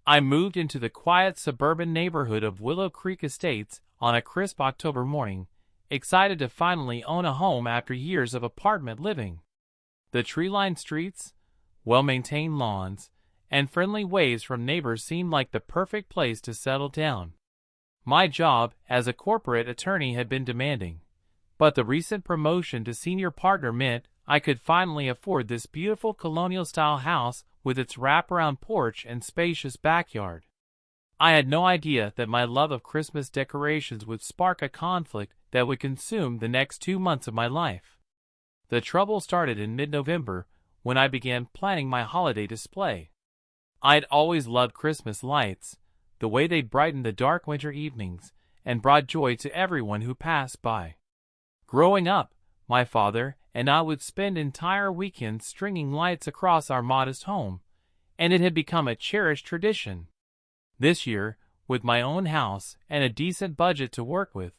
I moved into the quiet suburban neighborhood of Willow Creek Estates on a crisp October morning, excited to finally own a home after years of apartment living. The tree-lined streets, well-maintained lawns, and friendly waves from neighbors seemed like the perfect place to settle down. My job as a corporate attorney had been demanding, but the recent promotion to senior partner meant I could finally afford this beautiful colonial-style house with its wraparound porch and spacious backyard. I had no idea that my love of Christmas decorations would spark a conflict that would consume the next 2 months of my life. The trouble started in mid-November when I began planning my holiday display. I'd always loved Christmas lights, the way they brightened the dark winter evenings and brought joy to everyone who passed by. Growing up, my father and I would spend entire weekends stringing lights across our modest home, and it had become a cherished tradition. This year, with my own house and a decent budget to work with,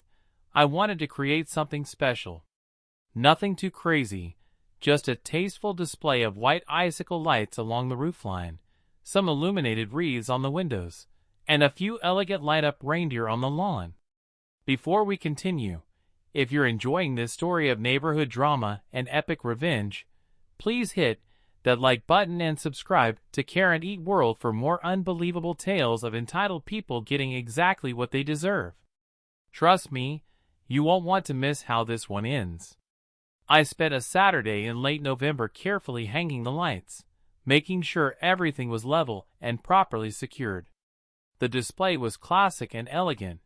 I wanted to create something special. Nothing too crazy, just a tasteful display of white icicle lights along the roofline, some illuminated wreaths on the windows, and a few elegant light-up reindeer on the lawn. Before we continue, if you're enjoying this story of neighborhood drama and epic revenge, please hit that like button and subscribe to Karen Eat World for more unbelievable tales of entitled people getting exactly what they deserve. Trust me, you won't want to miss how this one ends. I spent a Saturday in late November carefully hanging the lights, making sure everything was level and properly secured. The display was classic and elegant,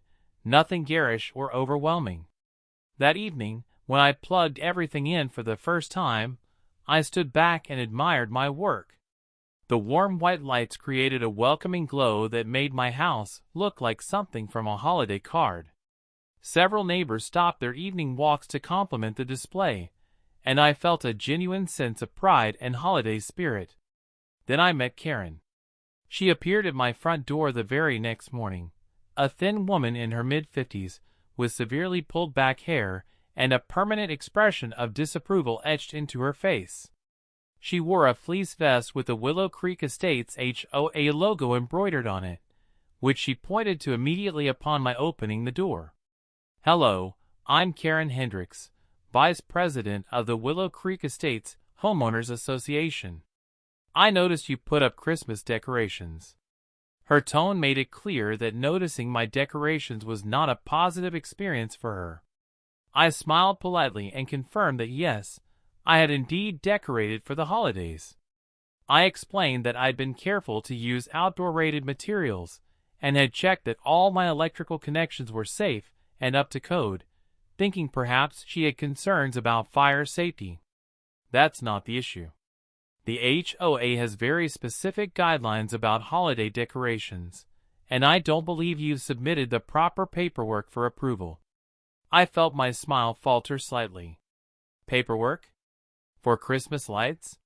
nothing garish or overwhelming. That evening, when I plugged everything in for the first time, I stood back and admired my work. The warm white lights created a welcoming glow that made my house look like something from a holiday card. Several neighbors stopped their evening walks to compliment the display, and I felt a genuine sense of pride and holiday spirit. Then I met Karen. She appeared at my front door the very next morning, a thin woman in her mid-50s, with severely pulled back hair and a permanent expression of disapproval etched into her face. She wore a fleece vest with the Willow Creek Estates HOA logo embroidered on it, which she pointed to immediately upon my opening the door. "Hello, I'm Karen Hendricks, Vice President of the Willow Creek Estates Homeowners Association. I noticed you put up Christmas decorations." Her tone made it clear that noticing my decorations was not a positive experience for her. I smiled politely and confirmed that yes, I had indeed decorated for the holidays. I explained that I'd been careful to use outdoor-rated materials and had checked that all my electrical connections were safe and up to code, thinking perhaps she had concerns about fire safety. That's not the issue. The HOA has very specific guidelines about holiday decorations, and I don't believe you've submitted the proper paperwork for approval. I felt my smile falter slightly. Paperwork? For Christmas lights?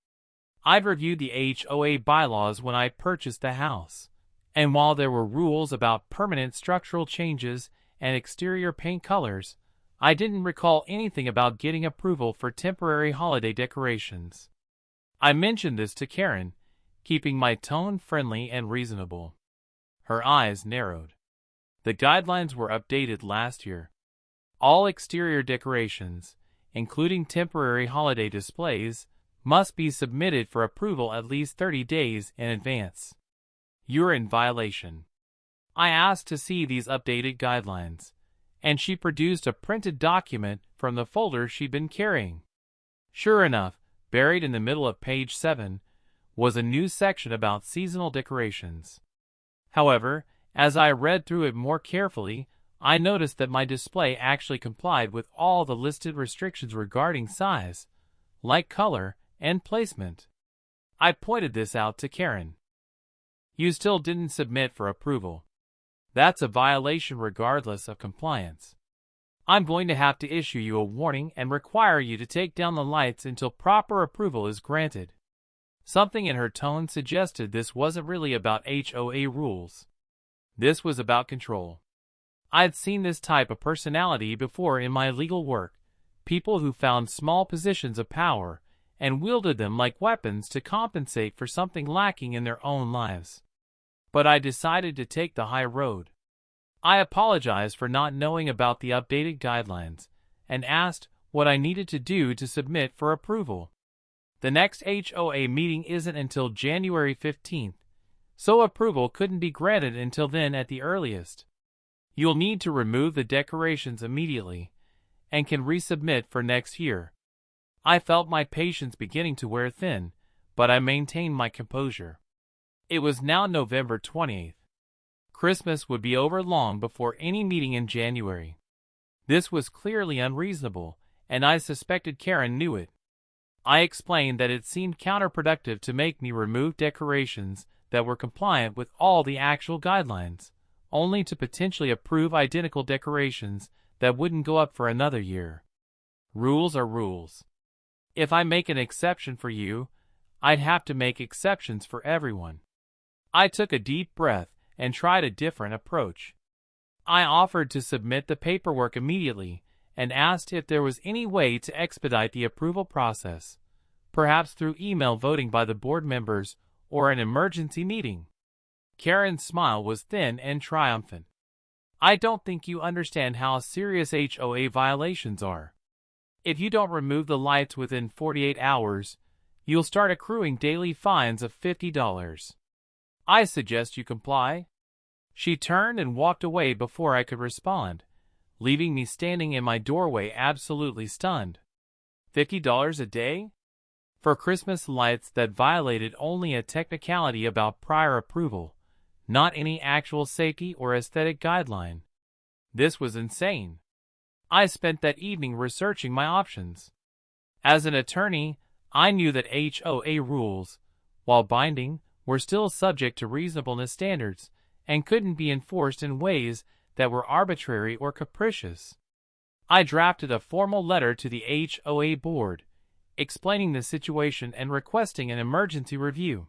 I'd reviewed the HOA bylaws when I purchased the house, and while there were rules about permanent structural changes and exterior paint colors, I didn't recall anything about getting approval for temporary holiday decorations. I mentioned this to Karen, keeping my tone friendly and reasonable. Her eyes narrowed. The guidelines were updated last year. All exterior decorations, including temporary holiday displays, must be submitted for approval at least 30 days in advance. You're in violation. I asked to see these updated guidelines, and she produced a printed document from the folder she'd been carrying. Sure enough, buried in the middle of page 7, was a new section about seasonal decorations. However, as I read through it more carefully, I noticed that my display actually complied with all the listed restrictions regarding size, light color, and placement. I pointed this out to Karen. You still didn't submit for approval. That's a violation regardless of compliance. I'm going to have to issue you a warning and require you to take down the lights until proper approval is granted. Something in her tone suggested this wasn't really about HOA rules. This was about control. I'd seen this type of personality before in my legal work, people who found small positions of power and wielded them like weapons to compensate for something lacking in their own lives. but I decided to take the high road. I apologized for not knowing about the updated guidelines and asked what I needed to do to submit for approval. The next HOA meeting isn't until January 15th, so approval couldn't be granted until then at the earliest. You'll need to remove the decorations immediately and can resubmit for next year. I felt my patience beginning to wear thin, but I maintained my composure. It was now November 20th. Christmas would be over long before any meeting in January. This was clearly unreasonable, and I suspected Karen knew it. I explained that it seemed counterproductive to make me remove decorations that were compliant with all the actual guidelines, only to potentially approve identical decorations that wouldn't go up for another year. Rules are rules. If I make an exception for you, I'd have to make exceptions for everyone. I took a deep breath and tried a different approach. I offered to submit the paperwork immediately and asked if there was any way to expedite the approval process, perhaps through email voting by the board members or an emergency meeting. Karen's smile was thin and triumphant. I don't think you understand how serious HOA violations are. If you don't remove the lights within 48 hours, you'll start accruing daily fines of $50. I suggest you comply. She turned and walked away before I could respond, leaving me standing in my doorway absolutely stunned. $50 a day? For Christmas lights that violated only a technicality about prior approval, not any actual safety or aesthetic guideline. This was insane. I spent that evening researching my options. As an attorney, I knew that HOA rules, while binding, were still subject to reasonableness standards and couldn't be enforced in ways that were arbitrary or capricious. I drafted a formal letter to the HOA board, explaining the situation and requesting an emergency review.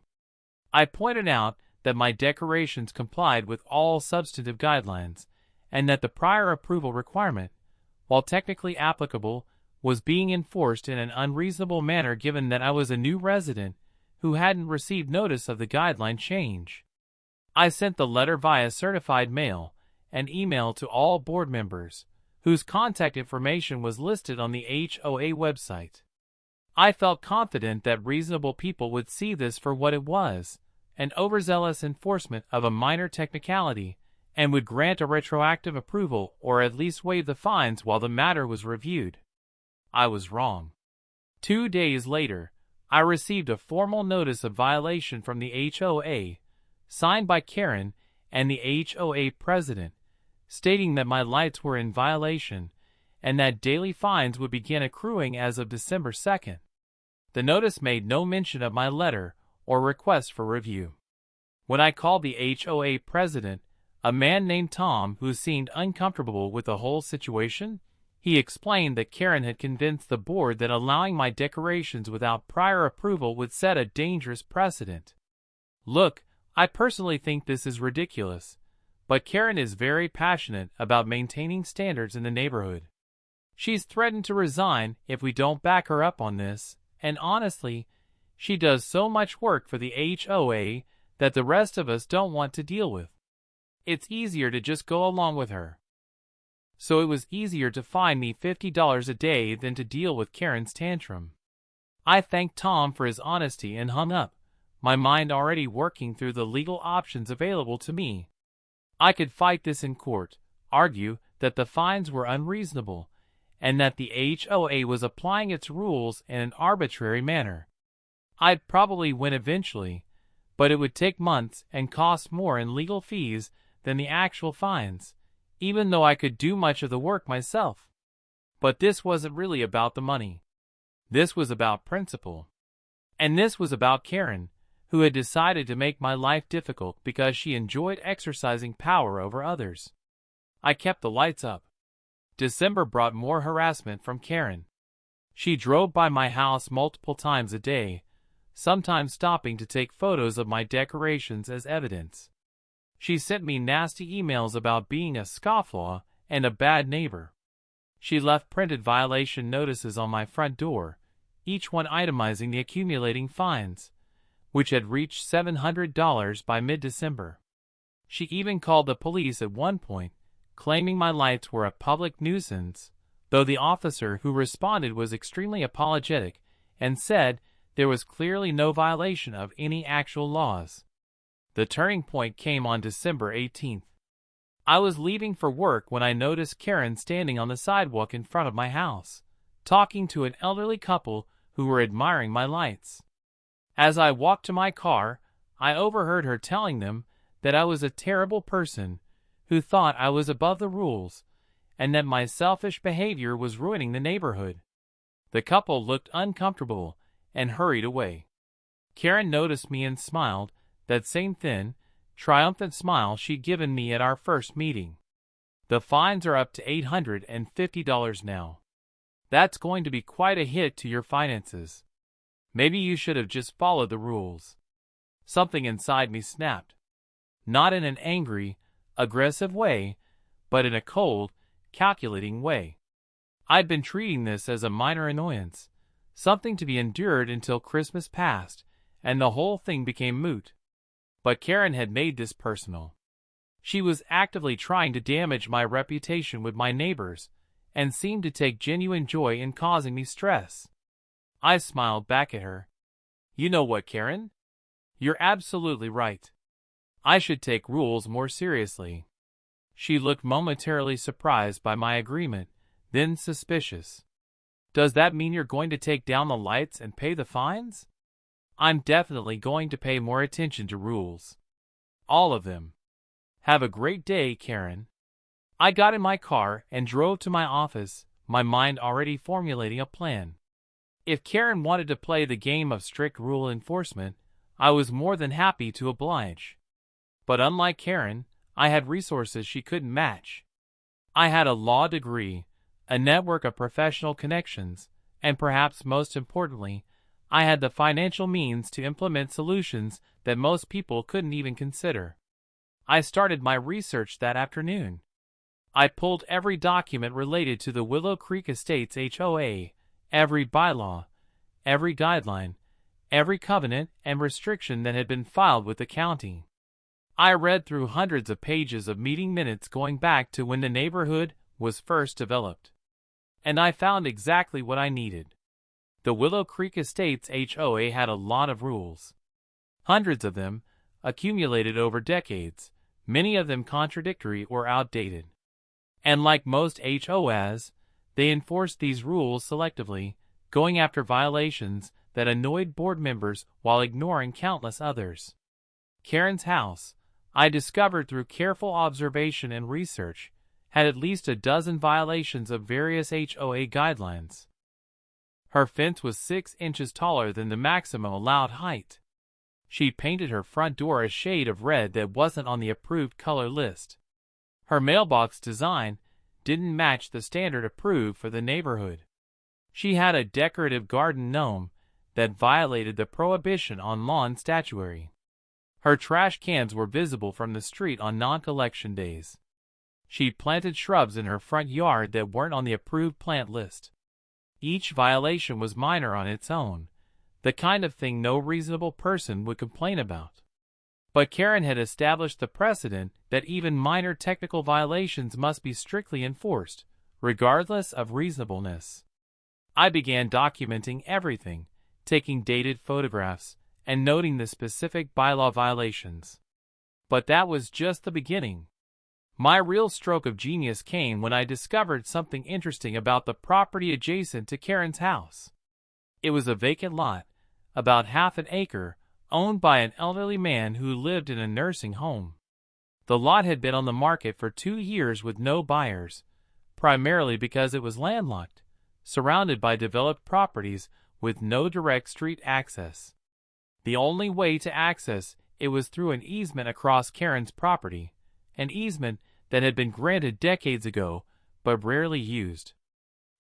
I pointed out that my decorations complied with all substantive guidelines, and that the prior approval requirement, while technically applicable, was being enforced in an unreasonable manner given that I was a new resident who hadn't received notice of the guideline change. I sent the letter via certified mail and email to all board members, whose contact information was listed on the HOA website. I felt confident that reasonable people would see this for what it was, an overzealous enforcement of a minor technicality, and would grant a retroactive approval or at least waive the fines while the matter was reviewed. I was wrong. 2 days later, I received a formal notice of violation from the HOA, signed by Karen and the HOA president, stating that my lights were in violation and that daily fines would begin accruing as of December 2nd. The notice made no mention of my letter or request for review. When I called the HOA president, a man named Tom who seemed uncomfortable with the whole situation, he explained that Karen had convinced the board that allowing my decorations without prior approval would set a dangerous precedent. Look, I personally think this is ridiculous, but Karen is very passionate about maintaining standards in the neighborhood. She's threatened to resign if we don't back her up on this, and honestly, she does so much work for the HOA that the rest of us don't want to deal with. It's easier to just go along with her. So it was easier to fine me $50 a day than to deal with Karen's tantrum. I thanked Tom for his honesty and hung up, my mind already working through the legal options available to me. I could fight this in court, argue that the fines were unreasonable, and that the HOA was applying its rules in an arbitrary manner. I'd probably win eventually, but it would take months and cost more in legal fees than the actual fines, even though I could do much of the work myself. But this wasn't really about the money. This was about principle. And this was about Karen, who had decided to make my life difficult because she enjoyed exercising power over others. I kept the lights up. December brought more harassment from Karen. She drove by my house multiple times a day, sometimes stopping to take photos of my decorations as evidence. She sent me nasty emails about being a scofflaw and a bad neighbor. She left printed violation notices on my front door, each one itemizing the accumulating fines, which had reached $700 by mid-December. She even called the police at one point, claiming my lights were a public nuisance, though the officer who responded was extremely apologetic and said there was clearly no violation of any actual laws. The turning point came on December 18th. I was leaving for work when I noticed Karen standing on the sidewalk in front of my house, talking to an elderly couple who were admiring my lights. As I walked to my car, I overheard her telling them that I was a terrible person who thought I was above the rules and that my selfish behavior was ruining the neighborhood. The couple looked uncomfortable and hurried away. Karen noticed me and smiled, that same thin, triumphant smile she'd given me at our first meeting. The fines are up to $850 now. That's going to be quite a hit to your finances. Maybe you should have just followed the rules. Something inside me snapped. Not in an angry, aggressive way, but in a cold, calculating way. I'd been treating this as a minor annoyance, something to be endured until Christmas passed, and the whole thing became moot. But Karen had made this personal. She was actively trying to damage my reputation with my neighbors, and seemed to take genuine joy in causing me stress. I smiled back at her. You know what, Karen? You're absolutely right. I should take rules more seriously. She looked momentarily surprised by my agreement, then suspicious. Does that mean you're going to take down the lights and pay the fines? I'm definitely going to pay more attention to rules. All of them. Have a great day, Karen. I got in my car and drove to my office, my mind already formulating a plan. If Karen wanted to play the game of strict rule enforcement, I was more than happy to oblige. But unlike Karen, I had resources she couldn't match. I had a law degree, a network of professional connections, and perhaps most importantly, I had the financial means to implement solutions that most people couldn't even consider. I started my research that afternoon. I pulled every document related to the Willow Creek Estates HOA, every bylaw, every guideline, every covenant and restriction that had been filed with the county. I read through hundreds of pages of meeting minutes going back to when the neighborhood was first developed. And I found exactly what I needed. The Willow Creek Estates HOA had a lot of rules. Hundreds of them, accumulated over decades, many of them contradictory or outdated. And like most HOAs, they enforced these rules selectively, going after violations that annoyed board members while ignoring countless others. Karen's house, I discovered through careful observation and research, had at least a dozen violations of various HOA guidelines. Her fence was 6 inches taller than the maximum allowed height. She painted her front door a shade of red that wasn't on the approved color list. Her mailbox design didn't match the standard approved for the neighborhood. She had a decorative garden gnome that violated the prohibition on lawn statuary. Her trash cans were visible from the street on non-collection days. She'd planted shrubs in her front yard that weren't on the approved plant list. Each violation was minor on its own, the kind of thing no reasonable person would complain about. But Karen had established the precedent that even minor technical violations must be strictly enforced, regardless of reasonableness. I began documenting everything, taking dated photographs, and noting the specific bylaw violations. But that was just the beginning. My real stroke of genius came when I discovered something interesting about the property adjacent to Karen's house. It was a vacant lot, about half an acre, owned by an elderly man who lived in a nursing home. The lot had been on the market for 2 years with no buyers, primarily because it was landlocked, surrounded by developed properties with no direct street access. The only way to access it was through an easement across Karen's property, an easement that had been granted decades ago but rarely used.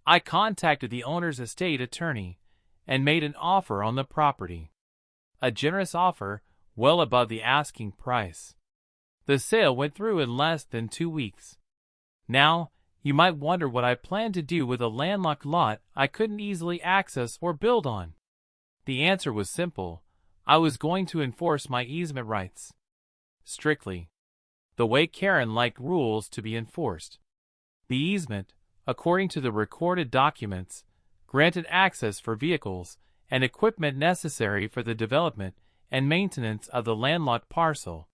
I contacted the owner's estate attorney and made an offer on the property. A generous offer, well above the asking price. The sale went through in less than 2 weeks. Now, you might wonder what I planned to do with a landlocked lot I couldn't easily access or build on. The answer was simple. I was going to enforce my easement rights. Strictly. the way Karen liked rules to be enforced. The easement, according to the recorded documents, granted access for vehicles and equipment necessary for the development and maintenance of the landlocked parcel.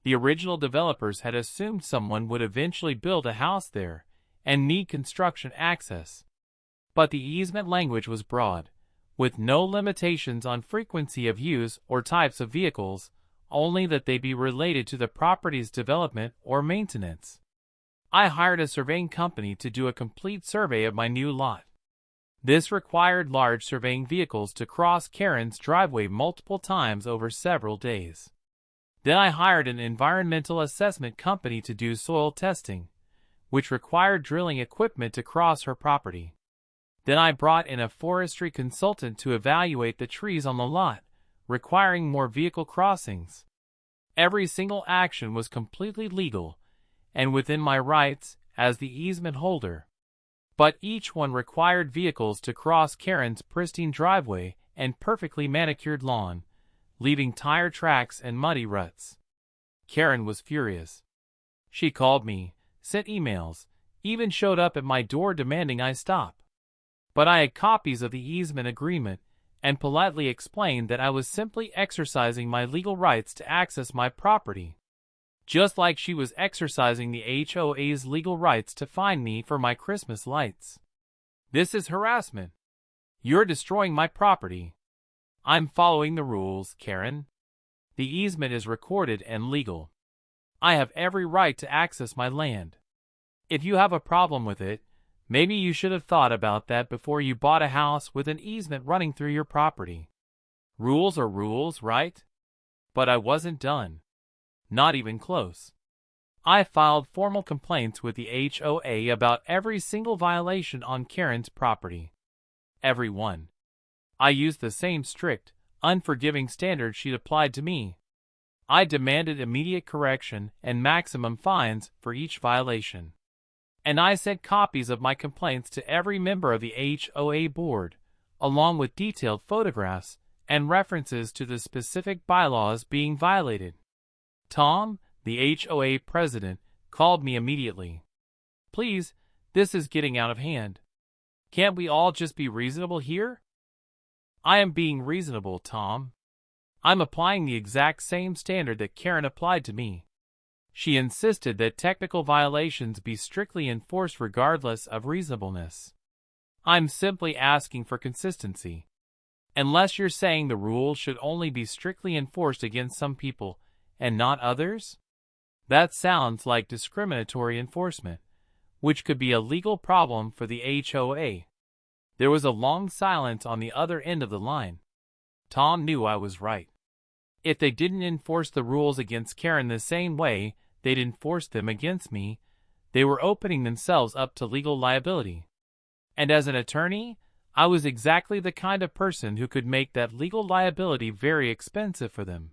The original developers had assumed someone would eventually build a house there and need construction access. But the easement language was broad, with no limitations on frequency of use or types of vehicles, only that they be related to the property's development or maintenance. I hired a surveying company to do a complete survey of my new lot. This required large surveying vehicles to cross Karen's driveway multiple times over several days. Then I hired an environmental assessment company to do soil testing, which required drilling equipment to cross her property. Then I brought in a forestry consultant to evaluate the trees on the lot, requiring more vehicle crossings. Every single action was completely legal and within my rights as the easement holder. But each one required vehicles to cross Karen's pristine driveway and perfectly manicured lawn, leaving tire tracks and muddy ruts. Karen was furious. She called me, sent emails, even showed up at my door demanding I stop. But I had copies of the easement agreement and politely explained that I was simply exercising my legal rights to access my property, just like she was exercising the HOA's legal rights to fine me for my Christmas lights. This is harassment. You're destroying my property. I'm following the rules, Karen. The easement is recorded and legal. I have every right to access my land. If you have a problem with it, maybe you should have thought about that before you bought a house with an easement running through your property. Rules are rules, right? But I wasn't done. Not even close. I filed formal complaints with the HOA about every single violation on Karen's property. Every one. I used the same strict, unforgiving standard she'd applied to me. I demanded immediate correction and maximum fines for each violation. And I sent copies of my complaints to every member of the HOA board, along with detailed photographs and references to the specific bylaws being violated. Tom, the HOA president, called me immediately. Please, this is getting out of hand. Can't we all just be reasonable here? I am being reasonable, Tom. I'm applying the exact same standard that Karen applied to me. She insisted that technical violations be strictly enforced regardless of reasonableness. I'm simply asking for consistency. Unless you're saying the rules should only be strictly enforced against some people and not others? That sounds like discriminatory enforcement, which could be a legal problem for the HOA. There was a long silence on the other end of the line. Tom knew I was right. If they didn't enforce the rules against Karen the same way they'd enforce them against me, they were opening themselves up to legal liability. And as an attorney, I was exactly the kind of person who could make that legal liability very expensive for them.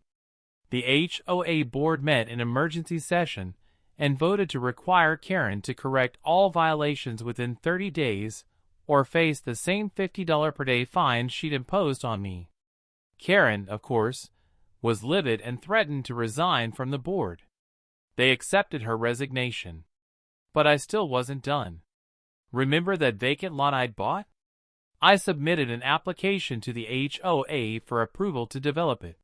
The HOA board met in emergency session and voted to require Karen to correct all violations within 30 days or face the same $50 per day fine she'd imposed on me. Karen, of course, was livid and threatened to resign from the board. They accepted her resignation. But I still wasn't done. Remember that vacant lot I'd bought? I submitted an application to the HOA for approval to develop it.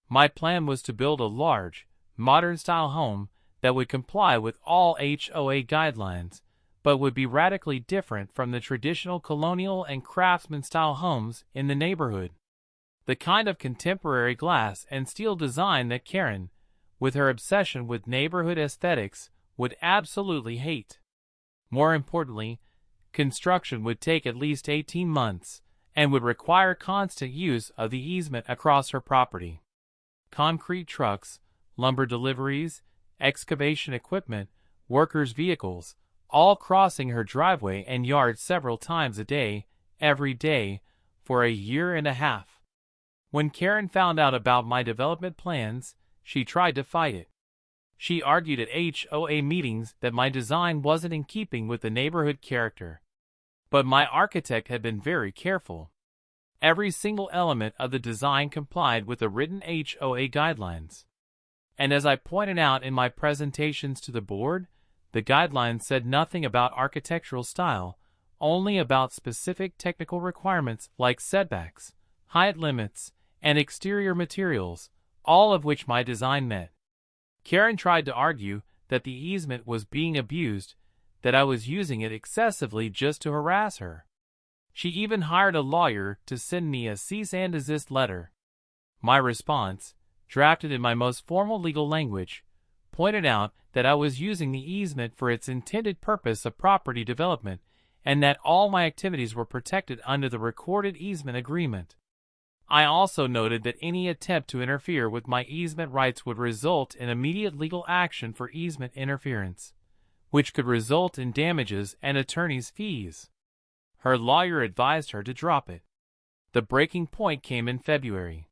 My plan was to build a large, modern-style home that would comply with all HOA guidelines, but would be radically different from the traditional colonial and craftsman-style homes in the neighborhood. The kind of contemporary glass and steel design that Karen, with her obsession with neighborhood aesthetics, would absolutely hate. More importantly, construction would take at least 18 months and would require constant use of the easement across her property. Concrete trucks, lumber deliveries, excavation equipment, workers' vehicles, all crossing her driveway and yard several times a day, every day, for a year and a half. When Karen found out about my development plans, she tried to fight it. She argued at HOA meetings that my design wasn't in keeping with the neighborhood character. But my architect had been very careful. Every single element of the design complied with the written HOA guidelines. And as I pointed out in my presentations to the board, the guidelines said nothing about architectural style, only about specific technical requirements like setbacks, height limits, and exterior materials, all of which my design met. Karen tried to argue that the easement was being abused, that I was using it excessively just to harass her. She even hired a lawyer to send me a cease and desist letter. My response, drafted in my most formal legal language, pointed out that I was using the easement for its intended purpose of property development and that all my activities were protected under the recorded easement agreement. I also noted that any attempt to interfere with my easement rights would result in immediate legal action for easement interference, which could result in damages and attorney's fees. Her lawyer advised her to drop it. The breaking point came in February.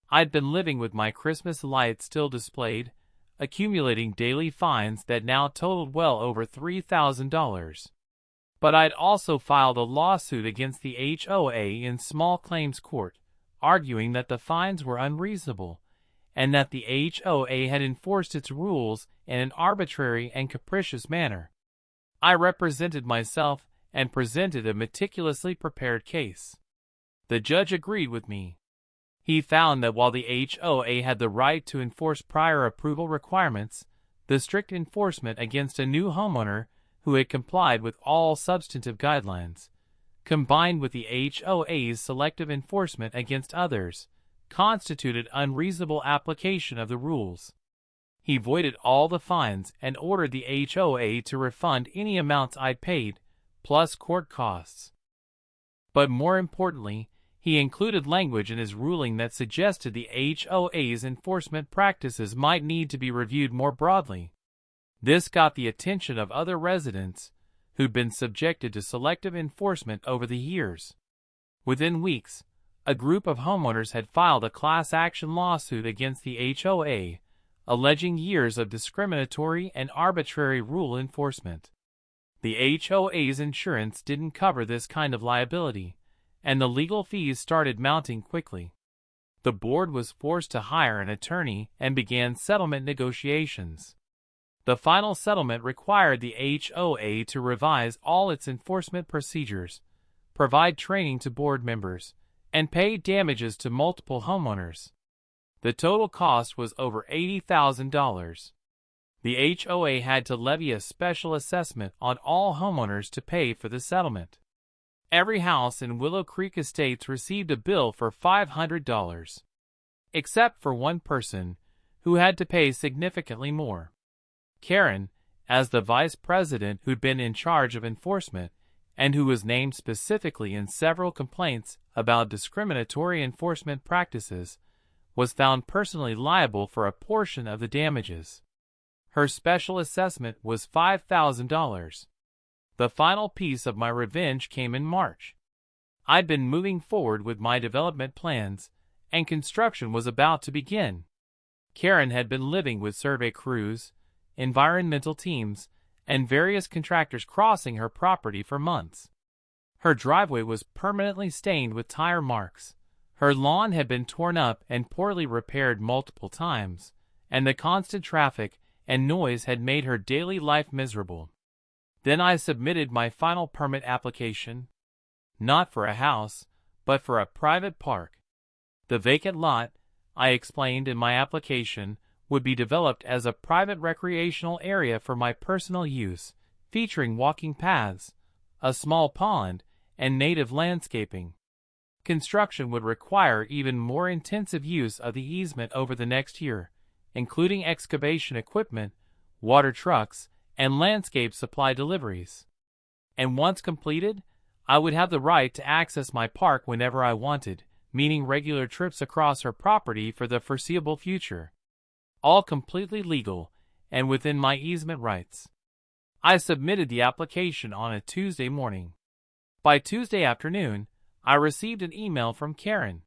I'd been living with my Christmas lights still displayed, accumulating daily fines that now totaled well over $3,000. But I'd also filed a lawsuit against the HOA in small claims court, arguing that the fines were unreasonable, and that the HOA had enforced its rules in an arbitrary and capricious manner. I represented myself and presented a meticulously prepared case. The judge agreed with me. He found that while the HOA had the right to enforce prior approval requirements, the strict enforcement against a new homeowner who had complied with all substantive guidelines, combined with the HOA's selective enforcement against others, constituted unreasonable application of the rules. He voided all the fines and ordered the HOA to refund any amounts I'd paid, plus court costs. But more importantly, he included language in his ruling that suggested the HOA's enforcement practices might need to be reviewed more broadly. This got the attention of other residents who'd been subjected to selective enforcement over the years. Within weeks, a group of homeowners had filed a class action lawsuit against the HOA, alleging years of discriminatory and arbitrary rule enforcement. The HOA's insurance didn't cover this kind of liability, and the legal fees started mounting quickly. The board was forced to hire an attorney and began settlement negotiations. The final settlement required the HOA to revise all its enforcement procedures, provide training to board members, and pay damages to multiple homeowners. The total cost was over $80,000. The HOA had to levy a special assessment on all homeowners to pay for the settlement. Every house in Willow Creek Estates received a bill for $500, except for one person, who had to pay significantly more. Karen, as the vice president who'd been in charge of enforcement, and who was named specifically in several complaints about discriminatory enforcement practices, was found personally liable for a portion of the damages. Her special assessment was $5,000. The final piece of my revenge came in March. I'd been moving forward with my development plans, and construction was about to begin. Karen had been living with survey crews, environmental teams, and various contractors crossing her property for months. Her driveway was permanently stained with tire marks. Her lawn had been torn up and poorly repaired multiple times, and the constant traffic and noise had made her daily life miserable. Then I submitted my final permit application, not for a house, but for a private park. The vacant lot, I explained in my application, would be developed as a private recreational area for my personal use, featuring walking paths, a small pond, and native landscaping. Construction would require even more intensive use of the easement over the next year, including excavation equipment, water trucks, and landscape supply deliveries. And once completed, I would have the right to access my park whenever I wanted, meaning regular trips across her property for the foreseeable future. All completely legal and within my easement rights. I submitted the application on a Tuesday morning. By Tuesday afternoon, I received an email from Karen.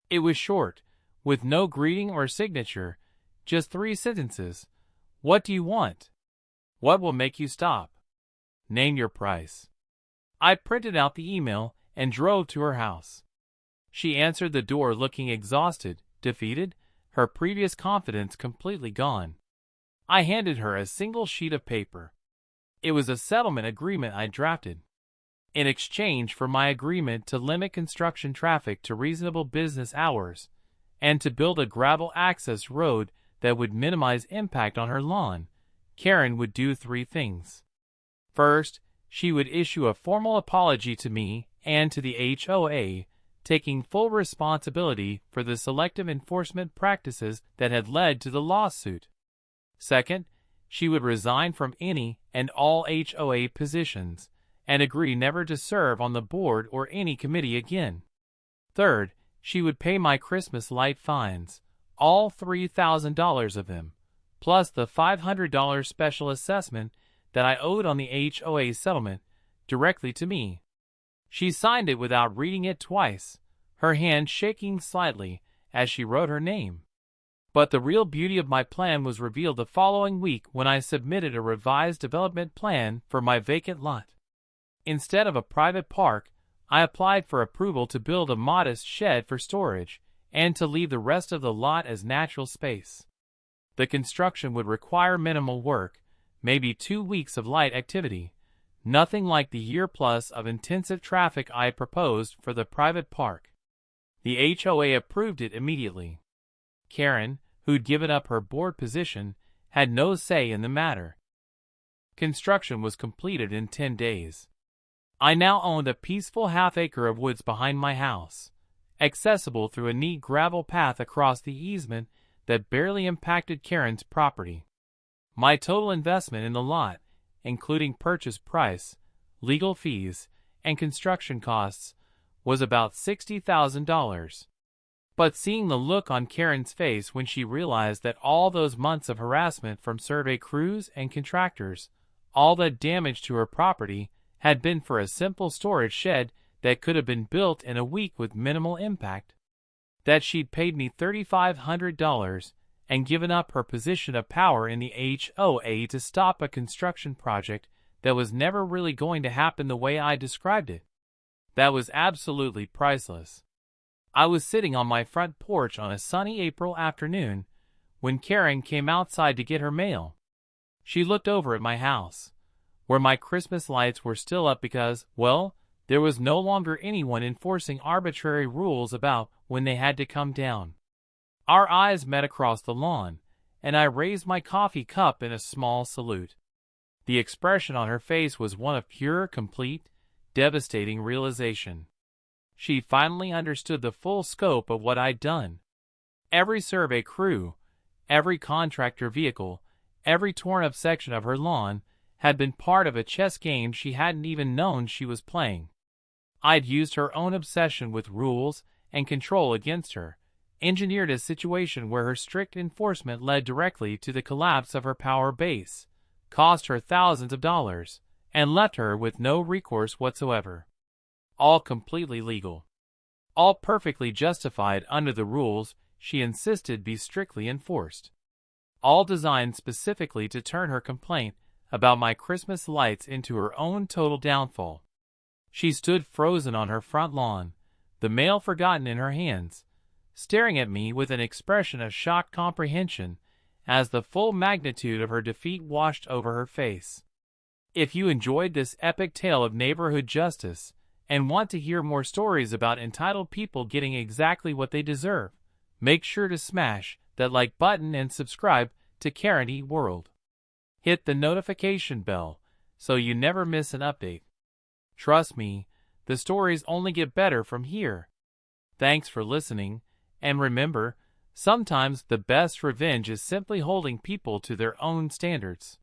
It was short, with no greeting or signature, just 3 sentences. What do you want? What will make you stop? Name your price. I printed out the email and drove to her house. She answered the door looking exhausted, defeated, her previous confidence completely gone. I handed her a single sheet of paper. It was a settlement agreement I drafted. In exchange for my agreement to limit construction traffic to reasonable business hours, and to build a gravel access road that would minimize impact on her lawn, Karen would do 3 things. First, she would issue a formal apology to me and to the HOA, taking full responsibility for the selective enforcement practices that had led to the lawsuit. Second, she would resign from any and all HOA positions and agree never to serve on the board or any committee again. Third, she would pay my Christmas light fines, all $3,000 of them, plus the $500 special assessment that I owed on the HOA settlement, directly to me. She signed it without reading it twice, her hand shaking slightly as she wrote her name. But the real beauty of my plan was revealed the following week when I submitted a revised development plan for my vacant lot. Instead of a private park, I applied for approval to build a modest shed for storage and to leave the rest of the lot as natural space. The construction would require minimal work, maybe 2 weeks of light activity, nothing like the year-plus of intensive traffic I had proposed for the private park. The HOA approved it immediately. Karen, who'd given up her board position, had no say in the matter. Construction was completed in 10 days. I now owned a peaceful half-acre of woods behind my house, accessible through a neat gravel path across the easement that barely impacted Karen's property. My total investment in the lot, including purchase price, legal fees, and construction costs, was about $60,000. But seeing the look on Karen's face when she realized that all those months of harassment from survey crews and contractors, all that damage to her property, had been for a simple storage shed that could have been built in a week with minimal impact, that she'd paid me $3,500 and given up her position of power in the HOA to stop a construction project that was never really going to happen the way I described it. That was absolutely priceless. I was sitting on my front porch on a sunny April afternoon when Karen came outside to get her mail. She looked over at my house, where my Christmas lights were still up because, well, there was no longer anyone enforcing arbitrary rules about when they had to come down. Our eyes met across the lawn, and I raised my coffee cup in a small salute. The expression on her face was one of pure, complete, devastating realization. She finally understood the full scope of what I'd done. Every survey crew, every contractor vehicle, every torn-up section of her lawn had been part of a chess game she hadn't even known she was playing. I'd used her own obsession with rules and control against her, engineered a situation where her strict enforcement led directly to the collapse of her power base, cost her thousands of dollars, and left her with no recourse whatsoever. All completely legal. All perfectly justified under the rules she insisted be strictly enforced. All designed specifically to turn her complaint about my Christmas lights into her own total downfall. She stood frozen on her front lawn, the mail forgotten in her hands, staring at me with an expression of shocked comprehension as the full magnitude of her defeat washed over her face. If you enjoyed this epic tale of neighborhood justice and want to hear more stories about entitled people getting exactly what they deserve, make sure to smash that like button and subscribe to Karen E. World. Hit the notification bell so you never miss an update. Trust me, the stories only get better from here. Thanks for listening, and remember, sometimes the best revenge is simply holding people to their own standards.